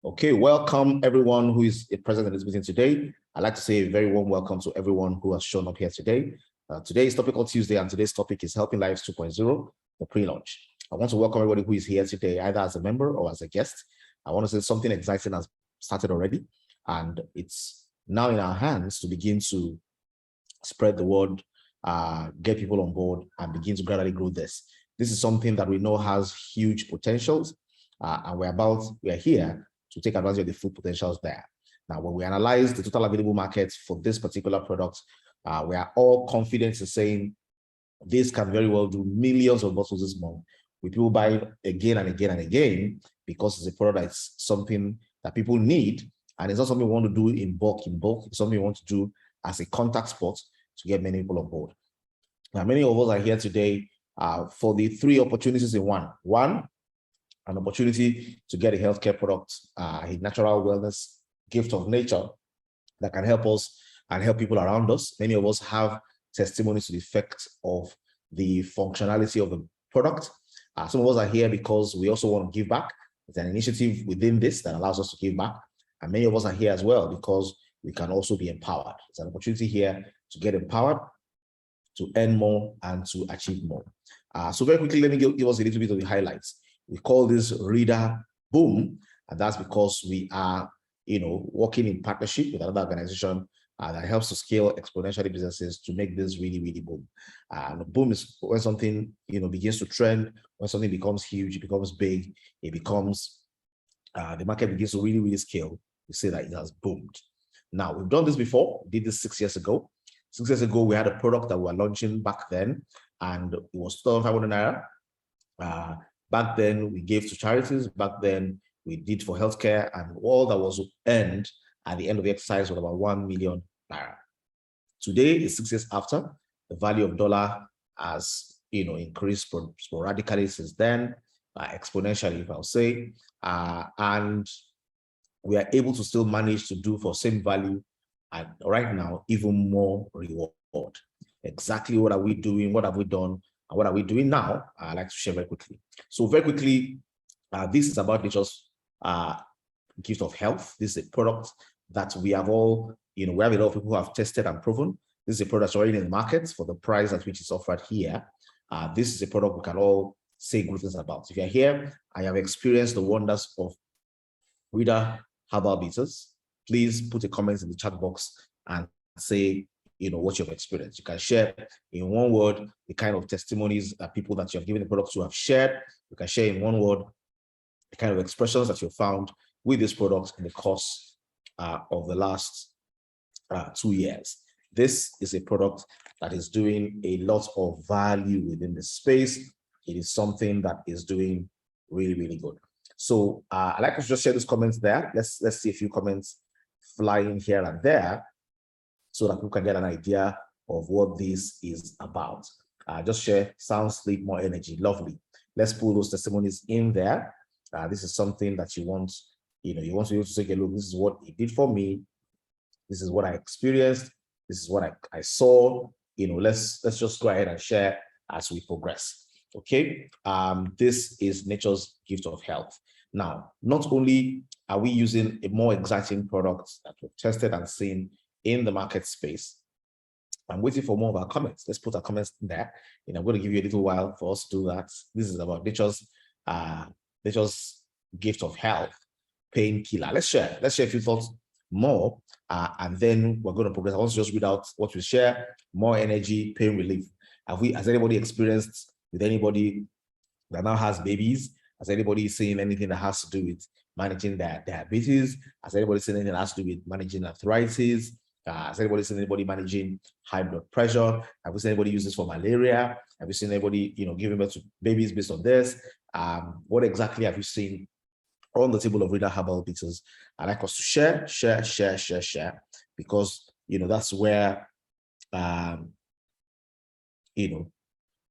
Okay, welcome everyone who is present in this meeting today. I'd like to say a very warm welcome to everyone who has shown up here today. Today is Topical Tuesday, and today's topic is Helping Lives 2.0, the pre-launch. I want to welcome everybody who is here today, either as a member or as a guest. I want to say something exciting has started already, and it's now in our hands to begin to spread the word, get people on board, and begin to gradually grow this. This is something that we know has huge potentials, and we are here to take advantage of the full potentials there. Now, when we analyze the total available market for this particular product, we are all confident in saying this can very well do millions of bottles this month, with people buying again and again and again, because it's a product that's something that people need, and it's not something we want to do in bulk. It's something we want to do as a contact spot to get many people on board. Now, many of us are here today for the three opportunities in one. One, an opportunity to get a healthcare product, a natural wellness gift of nature that can help us and help people around us. Many of us have testimonies to the effect of the functionality of the product. Some of us are here because we also want to give back. It's an initiative within this that allows us to give back. And many of us are here as well because we can also be empowered. It's an opportunity here to get empowered, to earn more, and to achieve more. So very quickly, let me give us a little bit of the highlights. We call this Reader Boom, and that's because we are, working in partnership with another organization that helps to scale exponentially businesses to make this really, really boom. And boom is when something, begins to trend, when something becomes huge, it becomes big, it becomes, the market begins to really, really scale. We say that it has boomed. Now, we've done this before. We did this 6 years ago. 6 years ago, we had a product that we were launching back then, and it was 2,500 naira. Back then, we gave to charities. Back then, we did for healthcare, and all that was earned at the end of the exercise was about 1 million naira. Today, is 6 years after, the value of dollar has increased sporadically since then, exponentially, if I'll say, and we are able to still manage to do for same value, and right now, even more reward. Exactly what are we doing? What have we done? And what are we doing now? I'd like to share very quickly. So very quickly, this is about nature's gift of health. This is a product that we have all, we have a lot of people who have tested and proven. This is a product already in the market for the price at which it's offered here. This is a product we can all say good things about. If you're here, I have experienced the wonders of Reader Herbal Bitters. Please put a comment in the chat box and say, what you've experienced. You can share in one word the kind of testimonies that people that you have given the product to have shared. You can share in one word the kind of expressions that you found with this product in the course of the last 2 years. This is a product that is doing a lot of value within the space. It is something that is doing really, really good. So I'd like to just share these comments there. Let's see a few comments flying here and there, so that people can get an idea of what this is about. Just share sound, sleep, more energy. Lovely. Let's pull those testimonies in there. This is something that you want, you want to be able to take a look. This is what it did for me. This is what I experienced. This is what I saw. Let's just go ahead and share as we progress. Okay. This is nature's gift of health. Now, not only are we using a more exciting product that we've tested and seen in the market space, I'm waiting for more of our comments. Let's put our comments in there. I'm going to give you a little while for us to do that. This is about nature's gift of health, painkiller. Let's share a few thoughts more, and then we're going to progress. I want to just read out what we share: more energy, pain relief. Has anybody experienced with anybody that now has babies? Has anybody seen anything that has to do with managing their diabetes? Has anybody seen anything that has to do with managing arthritis? Has anybody seen anybody managing high blood pressure? Have we seen anybody use this for malaria? Have you seen anybody, giving birth to babies based on this? What exactly have you seen on the table of Reader Herbal Bitters? I'd like us to share, because, that's where,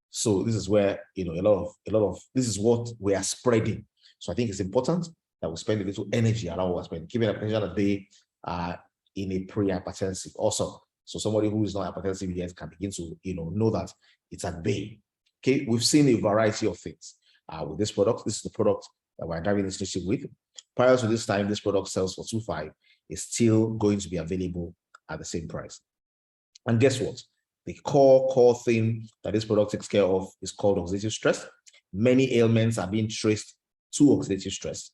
so this is where, a lot of, this is what we are spreading. So I think it's important that we spend a little energy around what we're spending, keeping attention at bay, in a pre-hypertensive also. So somebody who is not hypertensive yet can begin to, know that it's at bay. Okay, we've seen a variety of things with this product. This is the product that we're driving this relationship with. Prior to this time, this product sells for 2.5, is still going to be available at the same price. And guess what? The core thing that this product takes care of is called oxidative stress. Many ailments are being traced to oxidative stress.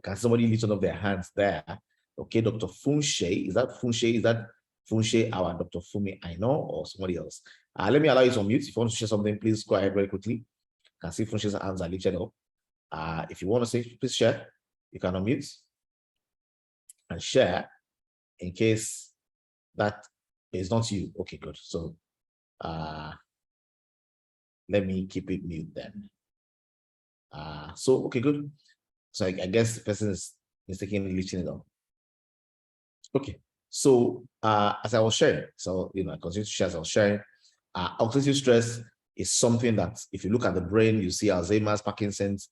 Can somebody lift up their hands there? Okay, Dr. Funshe, is that Funshe? Is that Funshe, our Dr. Fumi I know, or somebody else? Let me allow you to unmute. If you want to share something, please go ahead very quickly. You can see Funshe's hands are lifted up. If you want to say, please share. You can unmute and share in case that is not you. Okay, good. So let me keep it mute then. So okay, good. So I guess the person is mistakenly lifting it up. Okay. So as I was sharing, so I continue to share as I was sharing, oxidative stress is something that if you look at the brain, you see Alzheimer's, Parkinson's,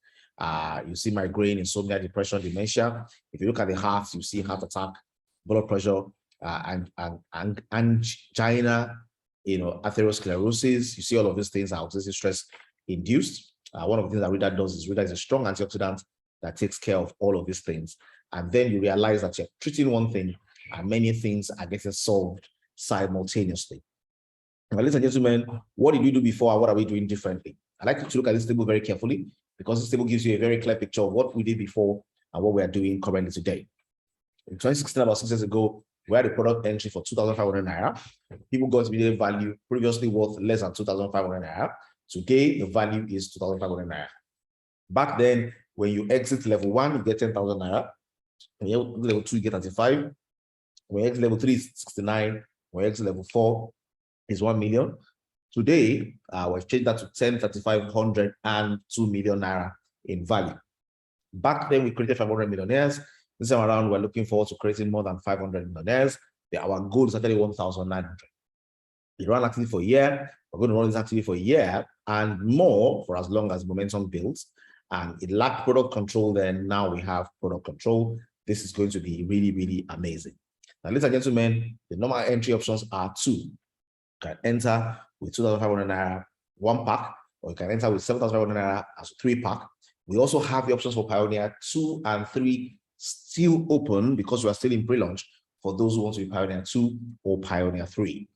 you see migraine, insomnia, depression, dementia. If you look at the heart, you see heart attack, blood pressure, and angina, atherosclerosis. You see all of these things are oxidative stress induced. One of the things that Reader does is Reader is a strong antioxidant that takes care of all of these things. And then you realize that you're treating one thing and many things are getting solved simultaneously. Now, ladies and gentlemen, what did we do before and what are we doing differently? I'd like you to look at this table very carefully because this table gives you a very clear picture of what we did before and what we are doing currently today. In 2016, about 6 years ago, we had a product entry for 2,500 naira. People got immediate value previously worth less than 2,500 naira. Today, the value is 2,500 naira. Back then, when you exit level 1, you get 10,000 naira. When you exit level 2, you get 35. When you exit level 3, is 69. When you exit level 4, is 1 million. Today, we've changed that to 10, 3,500 and 2 million naira in value. Back then, we created 500 millionaires. This time around, we're looking forward to creating more than 500 millionaires. Our goal is actually 1,900. We run activity for a year. We're going to run this activity for a year and more for as long as momentum builds. And it lacked product control. Then now we have product control. This is going to be really, really amazing. Now, ladies and gentlemen, the normal entry options are 2. You can enter with 2,500 naira 1 pack, or you can enter with 7,500 naira as a 3 pack. We also have the options for Pioneer 2 and 3 still open because we are still in pre-launch for those who want to be Pioneer 2 or Pioneer 3.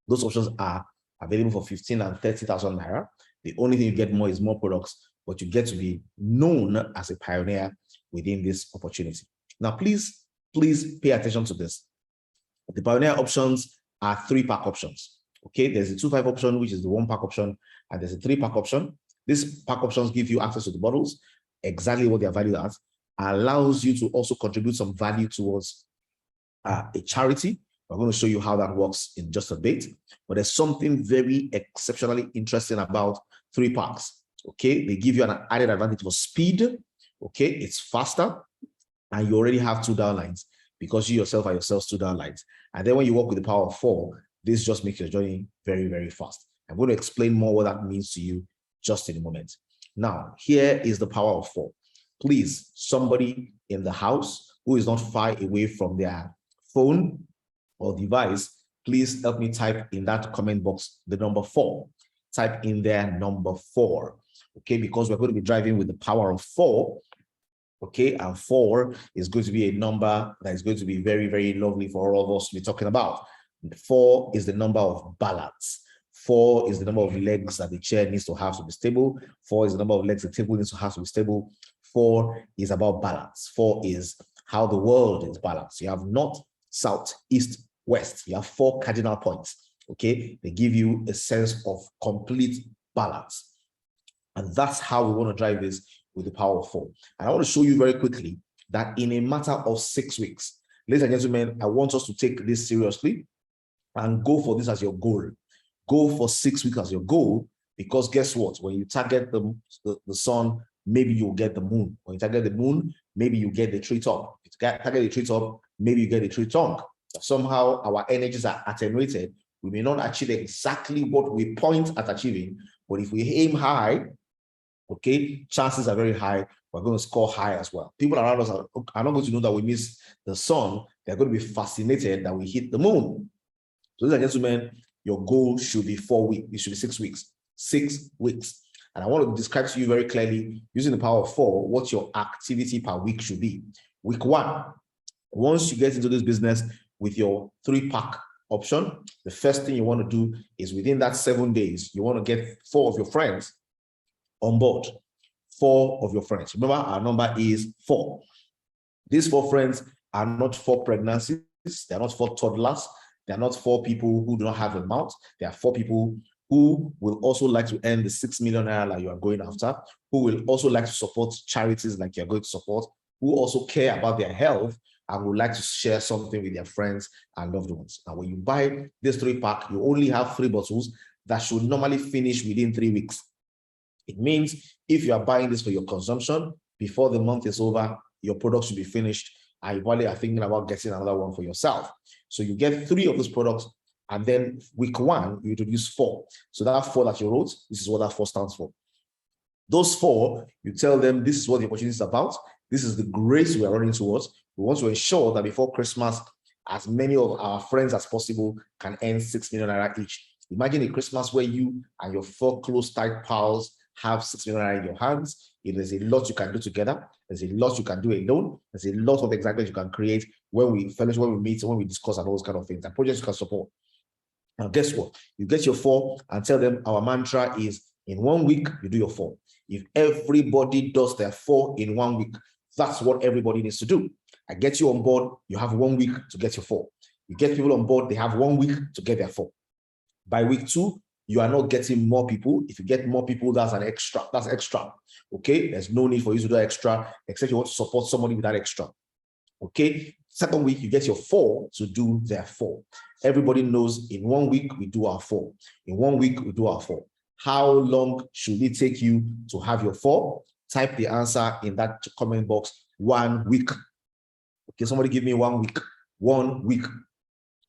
Those options are available for 15 and 30,000 naira. The only thing you get more is more products, but you get to be known as a pioneer within this opportunity. Now, please pay attention to this. The Pioneer options are 3-pack options. Okay, there's a 2.5 option, which is the 1-pack option, and there's a 3-pack option. These pack options give you access to the bottles, exactly what they are valued at, allows you to also contribute some value towards a charity. We're going to show you how that works in just a bit, but there's something very exceptionally interesting about 3 packs. Okay, they give you an added advantage for speed. Okay, it's faster, and you already have 2 downlines because you yourself are 2 downlines. And then when you work with the power of 4, this just makes your journey very, very fast. I'm going to explain more what that means to you just in a moment. Now, here is the power of 4. Please, somebody in the house who is not far away from their phone or device, please help me type in that comment box the number 4. Type in there number 4, okay? Because we're going to be driving with the power of 4, okay? And 4 is going to be a number that is going to be very, very lovely for all of us to be talking about. 4 is the number of balance. 4 is the number of legs that the chair needs to have to be stable. 4 is the number of legs the table needs to have to be stable. 4 is about balance. 4 is how the world is balanced. You have north, south, east, west. You have 4 cardinal points, okay? They give you a sense of complete balance. And that's how we want to drive this with the power of 4. And I want to show you very quickly that in a matter of 6 weeks, ladies and gentlemen, I want us to take this seriously and go for this as your goal. Go for 6 weeks as your goal, because guess what? When you target the sun, maybe you'll get the moon. When you target the moon, maybe you get the tree top. If you target the tree top, maybe you get the tree trunk. Somehow our energies are attenuated. We may not achieve exactly what we point at achieving, but if we aim high, okay, chances are very high we're going to score high as well. People around us are not going to know that we miss the sun. They're going to be fascinated that we hit the moon. So, ladies and gentlemen, your goal should be 4 weeks. It should be 6 weeks. 6 weeks. And I want to describe to you very clearly, using the power of 4, what your activity per week should be. Week 1, once you get into this business with your 3-pack option, the first thing you want to do is within that 7 days, you want to get 4 of your friends on board. 4 of your friends. Remember, our number is 4. These 4 friends are not 4 pregnancies. They're not 4 toddlers. They're not 4 people who do not have a mouth. They are 4 people who will also like to earn the 6 million naira like you are going after, who will also like to support charities like you're going to support, who also care about their health and would like to share something with their friends and loved ones. Now, when you buy this 3-pack, you only have 3 bottles that should normally finish within 3 weeks. It means if you are buying this for your consumption, before the month is over, your product should be finished. And you probably are thinking about getting another one for yourself. So you get 3 of those products, and then week 1, you introduce 4. So that 4 that you wrote, this is what that 4 stands for. Those 4, you tell them this is what the opportunity is about. This is the grace we are running towards. We want to ensure that before Christmas, as many of our friends as possible can earn 6 million naira each. Imagine a Christmas where you and your 4 close, tight pals have 6 million naira in your hands. There's a lot you can do together. There's a lot you can do alone. There's a lot of excitement you can create when we fellowship, when we meet, when we discuss and all those kind of things, and projects you can support. Now, guess what? You get your 4 and tell them our mantra is in 1 week, you do your 4. If everybody does their 4 in 1 week, that's what everybody needs to do. I get you on board, you have 1 week to get your 4. You get people on board, they have 1 week to get their 4. By week 2, you are not getting more people. If you get more people, that's an extra. That's extra. Okay, there's no need for you to do extra, except you want to support somebody with that extra. Okay, 2nd week, you get your 4 to do their 4. Everybody knows in 1 week, we do our 4. In 1 week, we do our 4. How long should it take you to have your 4? Type the answer in that comment box. 1 week. Okay, somebody give me 1 week. 1 week.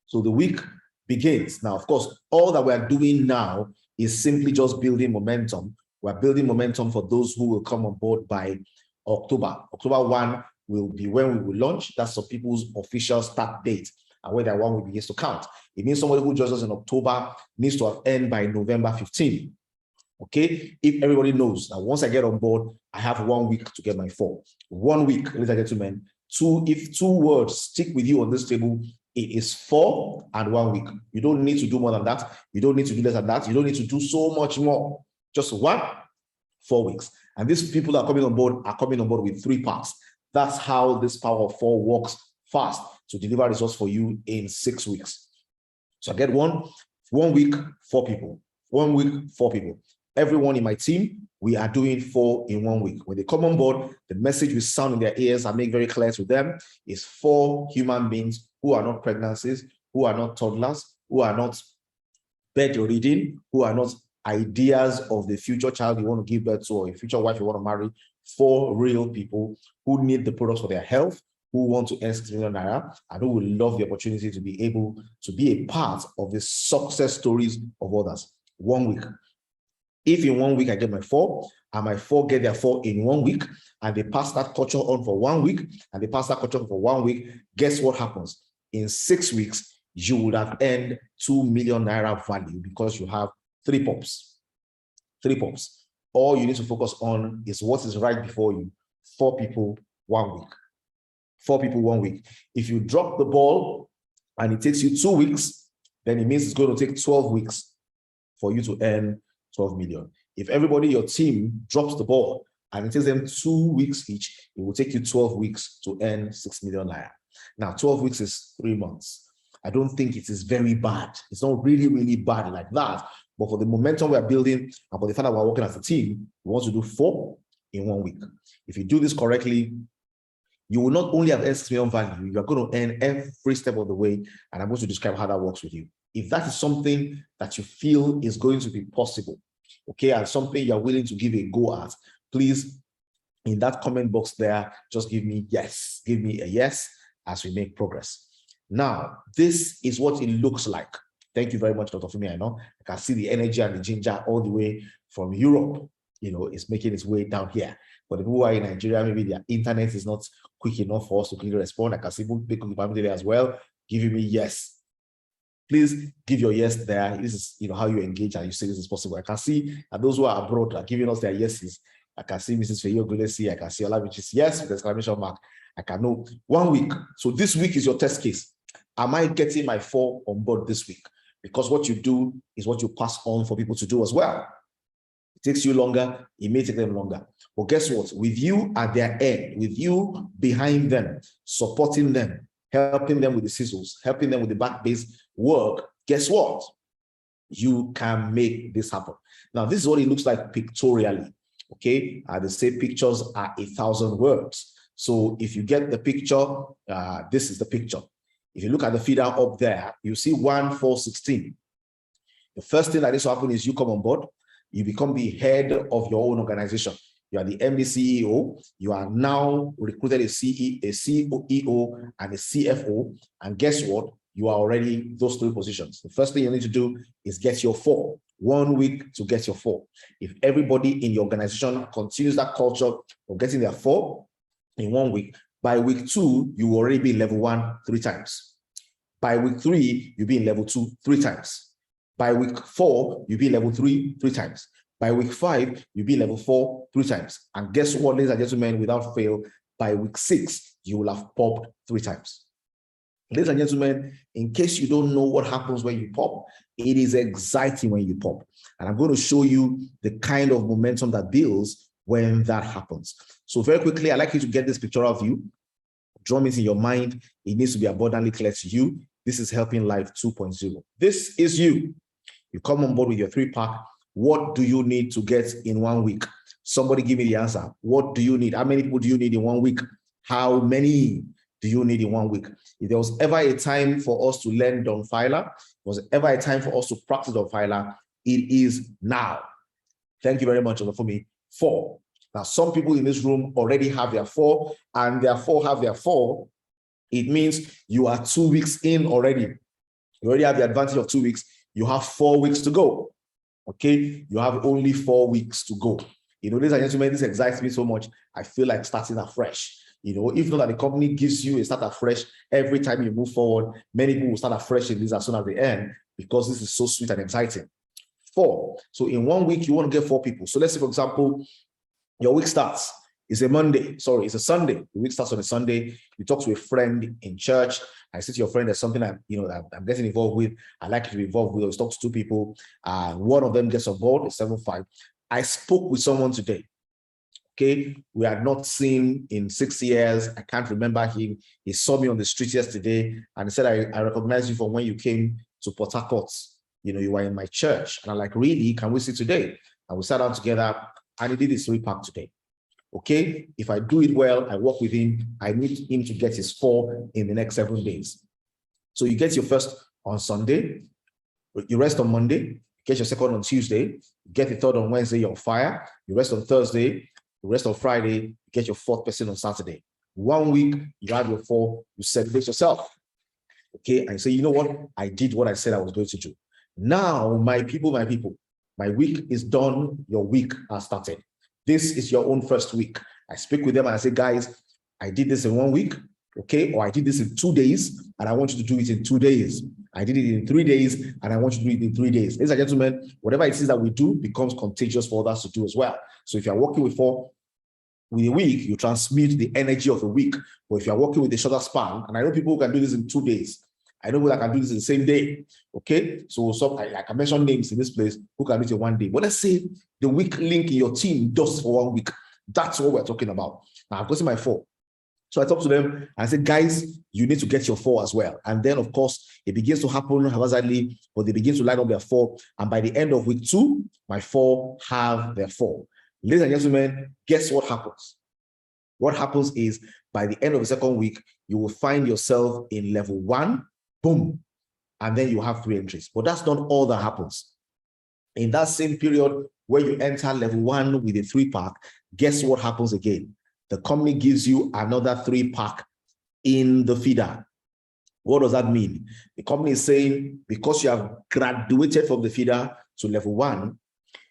So the week begins. Now, of course, all that we are doing now is simply just building momentum. We're building momentum for those who will come on board by October. October 1 will be when we will launch. That's some people's official start date, and where that 1 will begin to count. It means somebody who joins us in October needs to have earned by November 15. Okay, if everybody knows that once I get on board, I have 1 week to get my 4. 1 week, ladies and gentlemen. If 2 words stick with you on this table, it is 4 and 1 week. You don't need to do more than that. You don't need to do less than that. You don't need to do so much more. Just 4 weeks. And these people that are coming on board with 3 packs. That's how this power of 4 works fast to deliver results for you in 6 weeks. So I get 1 week, 4 people. 1 week, 4 people. Everyone in my team, we are doing 4 in 1 week. When they come on board, the message we sound in their ears and make very clear to them is 4 human beings who are not pregnancies, who are not toddlers, who are not bedridden, who are not ideas of the future child you want to give birth to or a future wife you want to marry. 4 real people who need the products for their health, who want to earn 6 million naira, and who will love the opportunity to be able to be a part of the success stories of others. 1 week. If in 1 week I get my 4, and my 4 get their 4 in 1 week, and they pass that culture on for 1 week, and they pass that culture on for 1 week, guess what happens? In 6 weeks, you would have earned 2 million naira value because you have 3 pops. 3 pops. All you need to focus on is what is right before you. 4 people, 1 week. 4 people, 1 week. If you drop the ball and it takes you 2 weeks, then it means it's going to take 12 weeks for you to earn 12 million. If everybody in your team drops the ball and it takes them 2 weeks each, it will take you 12 weeks to earn 6 million naira. Now, 12 weeks is 3 months. I don't think it is very bad. It's not really, really bad like that. But for the momentum we are building and for the fact that we're working as a team, we want to do 4 in 1 week. If you do this correctly, you will not only have earned 6 million value, you are going to earn every step of the way. And I'm going to describe how that works with you. If that is something that you feel is going to be possible, okay, and something you're willing to give a go at, please, in that comment box there, just give me yes. Give me a yes as we make progress. Now, this is what it looks like. Thank you very much, Dr. Fumi. I know I can see the energy and the ginger all the way from Europe. It's making its way down here. But the people who are in Nigeria, maybe their internet is not quick enough for us to quickly respond. I can see people there as well, giving me yes. Please give your yes there. This is how you engage and you say this is possible. I can see that those who are abroad are giving us their yeses. I can see Mrs. Feyo Gulesi. I can see Olavichis. Yes, with exclamation mark. I can know 1 week. So this week is your test case. Am I getting my 4 on board this week? Because what you do is what you pass on for people to do as well. It takes you longer. It may take them longer. But guess what? With you at their end, with you behind them, supporting them, helping them with the sizzles, helping them with the back-based work, guess what? You can make this happen. Now, this is what it looks like pictorially. Okay, they say pictures are 1,000 words. So if you get the picture, this is the picture. If you look at the feeder up there, you see 1, 4, 16. The first thing that needs to happen is you come on board. You become the head of your own organization. You are the MD CEO. You are now recruited a CEO, and a CFO. And guess what? You are already those 3 positions. The first thing you need to do is get your 4. 1 week to get your 4. If everybody in your organization continues that culture of getting their 4 in 1 week, by week 2, you will already be in level 1 3 times. By week 3, you'll be in level 2 3 times. By week 4, you'll be in level 3 3 times. By week 5, you'll be in level 4 3 times. And guess what, ladies and gentlemen, without fail, by week 6, you will have popped 3 times. Ladies and gentlemen, in case you don't know what happens when you pop, it is exciting when you pop. And I'm going to show you the kind of momentum that builds when that happens. So very quickly, I'd like you to get this pictorial view. Drum it in your mind. It needs to be abundantly clear to you. This is Helping Life 2.0. This is you. You come on board with your 3-pack. What do you need to get in 1 week? Somebody give me the answer. What do you need? How many people do you need in 1 week? How many do you need in 1 week? If there was ever a time for us to learn Donfiler, was ever a time for us to practice Donfiler, it is now. Thank you very much for me. 4. Now, some people in this room already have their 4, and their 4 have their 4. It means you are 2 weeks in already. You already have the advantage of 2 weeks. You have 4 weeks to go. Okay, you have only 4 weeks to go. Ladies and gentlemen, this excites me so much. I feel like starting afresh. If not that the company gives you a start afresh every time you move forward, many people will start afresh in this as soon as they end, because this is so sweet and exciting. 4. So in 1 week, you want to get 4 people. So let's say, for example, your week starts. It's a Monday. Sorry, it's a Sunday. The week starts on a Sunday. You talk to a friend in church. I say to your friend, there's something that I'm getting involved with. I like you to be involved with. You talk to 2 people. One of them gets on board. It's 7-5. I spoke with someone today. Okay, we had not seen in 6 years. I can't remember him. He saw me on the street yesterday, and he said, I recognize you from when you came to Port Harcourt. You were in my church. And I'm like, really? Can we see today? And we sat down together, and he did his 3-pack today. Okay, if I do it well, I work with him. I need him to get his 4 in the next 7 days. So you get your first on Sunday, you rest on Monday, get your second on Tuesday, you get the third on Wednesday, you're on fire, you rest on Thursday, you rest on Friday, you get your 4th person on Saturday. 1 week, you have your 4, you celebrate yourself. Okay, and you say, you know what? I did what I said I was going to do. Now, my people, my week is done, your week has started. This is your own first week. I speak with them and I say, guys, I did this in 1 week, okay? Or I did this in 2 days, and I want you to do it in 2 days. I did it in 3 days, and I want you to do it in 3 days. Ladies and gentlemen, whatever it is that we do becomes contagious for others to do as well. So if you're working with a week, you transmit the energy of a week. But if you're working with a shorter span, and I know people who can do this in 2 days, I know people that can do this in the same day. Okay, so like I mentioned names in this place who can do it in 1 day. But let's say the weak link in your team does for 1 week. That's what we're talking about. Now I've got my 4. So I talked to them and I said, guys, you need to get your 4 as well. And then, of course, it begins to happen haphazardly, but they begin to line up their 4. And by the end of week 2, my 4 have their 4. Ladies and gentlemen, guess what happens? What happens is by the end of the 2nd week, you will find yourself in level 1. Boom, and then you have 3 entries. But that's not all that happens. In that same period where you enter level 1 with a 3-pack, guess what happens again? The company gives you another 3-pack in the feeder. What does that mean? The company is saying, because you have graduated from the feeder to level 1,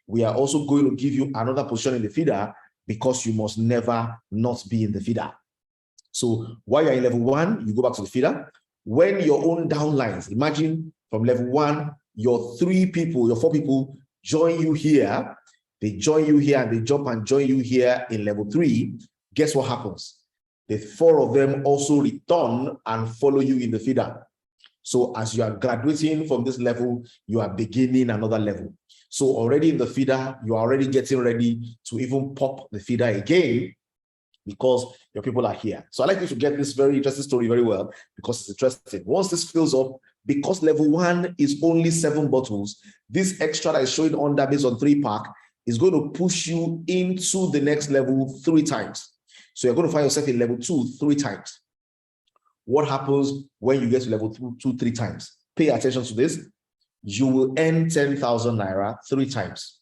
we are also going to give you another position in the feeder, because you must never not be in the feeder. So while you're in level 1, you go back to the feeder. When your own downlines, imagine from level 1, your 3 people, your 4 people join you here. They join you here and they jump and join you here in level 3. Guess what happens? The 4 of them also return and follow you in the feeder. So as you are graduating from this level, you are beginning another level. So already in the feeder, you are already getting ready to even pop the feeder again because your people are here. So I like you to get this very interesting story very well because it's interesting. Once this fills up, because level 1 is only 7 bottles, this extra that is showing under based on 3 pack is going to push you into the next level 3 times. So you're going to find yourself in level 2 3 times. What happens when you get to level 2 3 times? Pay attention to this. You will earn 10,000 naira 3 times.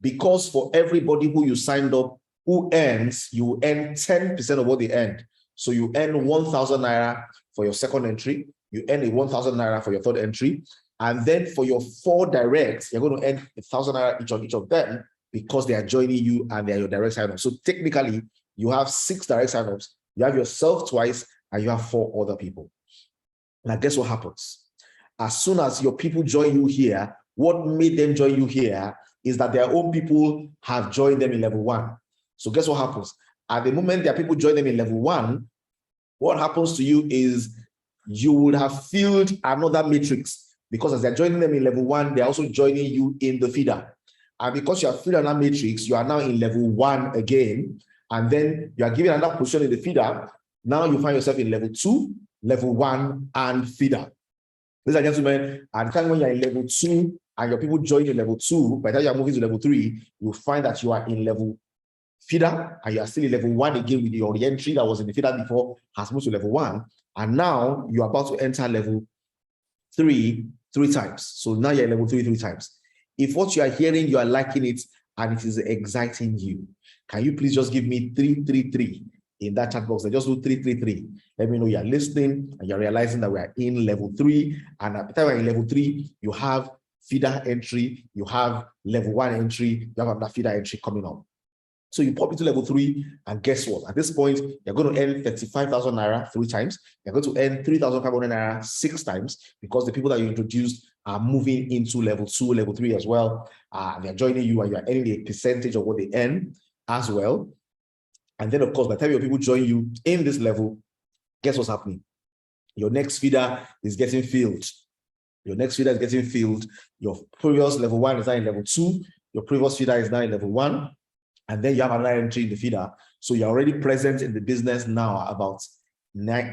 Because for everybody who you signed up who earns, you earn 10% of what they earned. So you earn 1,000 naira for your second entry. You earn a 1,000 naira for your third entry. And then for your 4 directs, you're going to earn 1,000 naira each on each of them because they are joining you and they are your direct sign-ups. So technically, you have 6 direct sign-ups. You have yourself twice and you have 4 other people. Now, guess what happens? As soon as your people join you here, what made them join you here is that their own people have joined them in level 1. So guess what happens? At the moment their people join them in level 1, what happens to you is you would have filled another matrix because as they're joining them in level 1, they're also joining you in the feeder. And because you have filled another matrix, you are now in level 1 again. And then you are given another position in the feeder. Now you find yourself in level 2, level 1, and feeder. Ladies and gentlemen, at the time when you're in level 2 and your people join in level 2, by the time you're moving to level 3, you'll find that you are in level feeder and you are still in level 1 again with your entry that was in the feeder before has moved to level 1. And now you're about to enter level 3 times. So now you're in level 3 times. If what you are hearing, you are liking it and it is exciting you, can you please just give me 333 in that chat box? Just do 333. Let me know you're listening and you're realizing that we are in level 3. And at the time we're in level 3, you have feeder entry, you have level 1 entry, you have another feeder entry coming up. So you pop into level 3, and guess what? At this point, you're going to earn 35,000 naira 3 times. You're going to earn 3,500 naira 6 times because the people that you introduced are moving into level 2, level 3 as well. They're joining you and you're earning a percentage of what they earn as well. And then, of course, by the time your people join you in this level, guess what's happening? Your next feeder is getting filled. Your next feeder is getting filled. Your previous level 1 is now in level 2. Your previous feeder is now in level 1. And then you have another entry in the feeder. So you're already present in the business now about nine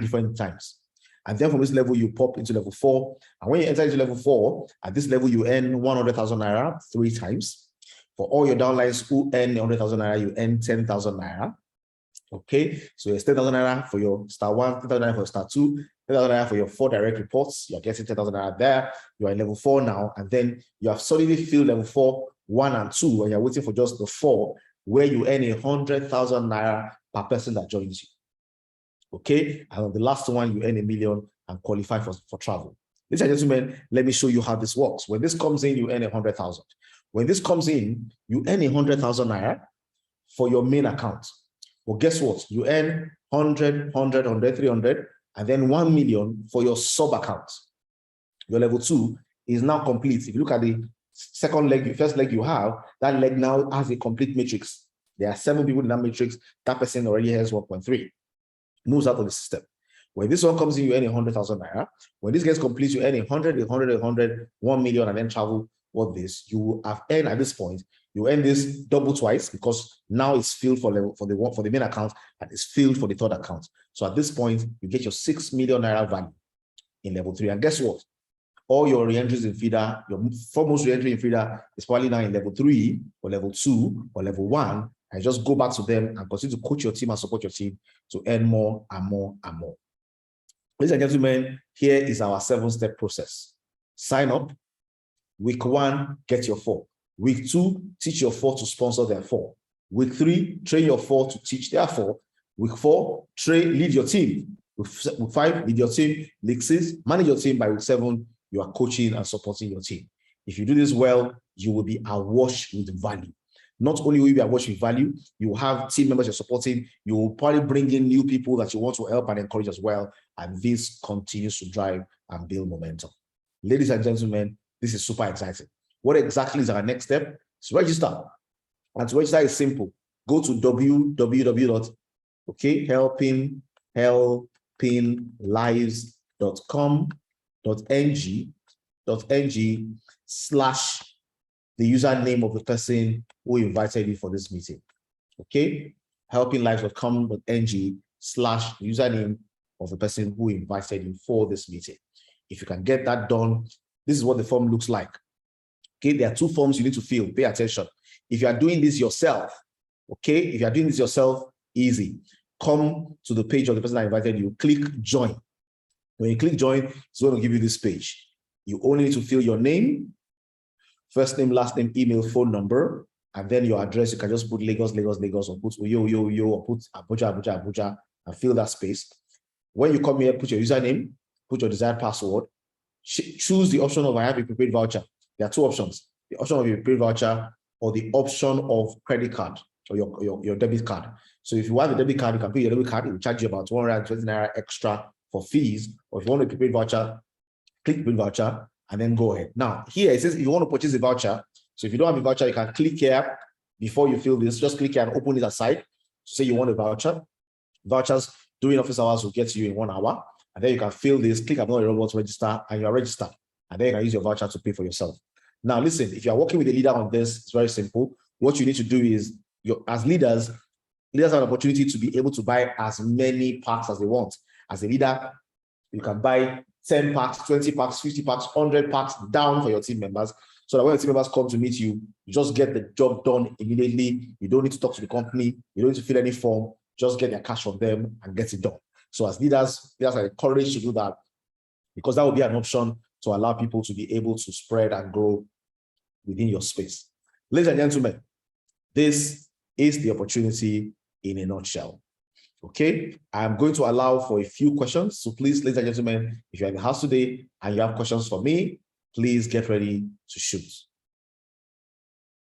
different times. And then from this level, you pop into level 4. And when you enter into level 4, at this level, you earn 100,000 naira 3 times. For all your downlines who earn 100,000 naira, you earn 10,000 naira. Okay, so it's 10,000 naira for your star 1, 10,000 naira for star 2, 10,000 naira for your 4 direct reports. You're getting 10,000 naira there. You are in level 4 now, and then you have solidly filled level 4, 1 and 2, and you're waiting for just the 4, where you earn 100,000 naira per person that joins you. Okay, and on the last one, you earn 1 million and qualify for travel. Ladies and gentlemen, let me show you how this works. When this comes in, you earn 100,000. When this comes in, you earn 100,000 naira for your main account. Well, guess what? You earn 100, 100, 100, 300, and then 1 million for your sub account. Your level 2 is now complete. If you look at the second leg, the first leg you have, that leg now has a complete matrix. There are 7 people in that matrix. That person already has 1.3. Moves out of the system. When this one comes in, you earn 100,000 naira. When this gets complete, you earn 100, 100, 100, 1 million, and then travel. What this you have earned at this point, you earn this double twice because now it's filled for the main account and it's filled for the third account. So at this point, you get your 6 million naira value in level 3. And guess what? All your re-entries in feeder, your foremost re-entry in feeder is probably now in level 3 or level 2 or level 1. And just go back to them and continue to coach your team and support your team to earn more and more and more. Ladies and gentlemen, here is our 7-step process. Sign up. Week 1, get your 4. Week 2, teach your 4 to sponsor their 4. Week 3, train your 4 to teach their 4. Week 4, lead your team. Week 5, lead your team. Week 6, manage your team. By week 7, you are coaching and supporting your team. If you do this well, you will be awash with value. Not only will you be watching value, you will have team members you're supporting, you will probably bring in new people that you want to help and encourage as well. And this continues to drive and build momentum. Ladies and gentlemen, this is super exciting. What exactly is our next step? It's register. And to register is simple. Go to www.helpinglives.com.ng/the username of the person who invited you for this meeting. Okay, helpinglives.com.ng/username of the person who invited you for this meeting. If you can get that done, this is what the form looks like. Okay, there are two forms you need to fill. Pay attention. If you are doing this yourself, okay, if you are doing this yourself, easy. Come to the page of the person that invited you, click join. When you click join, it's going to give you this page. You only need to fill your name, first name, last name, email, phone number, and then your address. You can just put Lagos, Lagos, Lagos, or put Uyo, or put Abuja, Abuja, Abuja, and fill that space. When you come here, put your username, put your desired password, choose the option of I have a prepaid voucher. There are two options, the option of your prepaid voucher or the option of credit card or your debit card. So if you have a debit card, you can pay your debit card, it will charge you about 120 naira extra for fees. Or if you want a prepaid voucher, click prepaid voucher and then go ahead. Now, here it says if you want to purchase a voucher, so if you don't have a voucher, you can click here before you fill this, just click here and open it aside. So say you want a voucher. Vouchers during office hours will get to you in 1 hour. And then you can fill this, click upon the robot to register, and you're registered. And then you can use your voucher to pay for yourself. Now, listen, if you're working with a leader on this, it's very simple. What you need to do is, as leaders have an opportunity to be able to buy as many packs as they want. As a leader, you can buy 10 packs, 20 packs, 50 packs, 100 packs down for your team members. So that when your team members come to meet you, you just get the job done immediately. You don't need to talk to the company. You don't need to fill any form. Just get their cash from them and get it done. So as leaders are encouraged to do that because that will be an option to allow people to be able to spread and grow within your space. Ladies and gentlemen, this is the opportunity in a nutshell. Okay, I'm going to allow for a few questions. So please, ladies and gentlemen, if you're in the house today and you have questions for me, please get ready to shoot.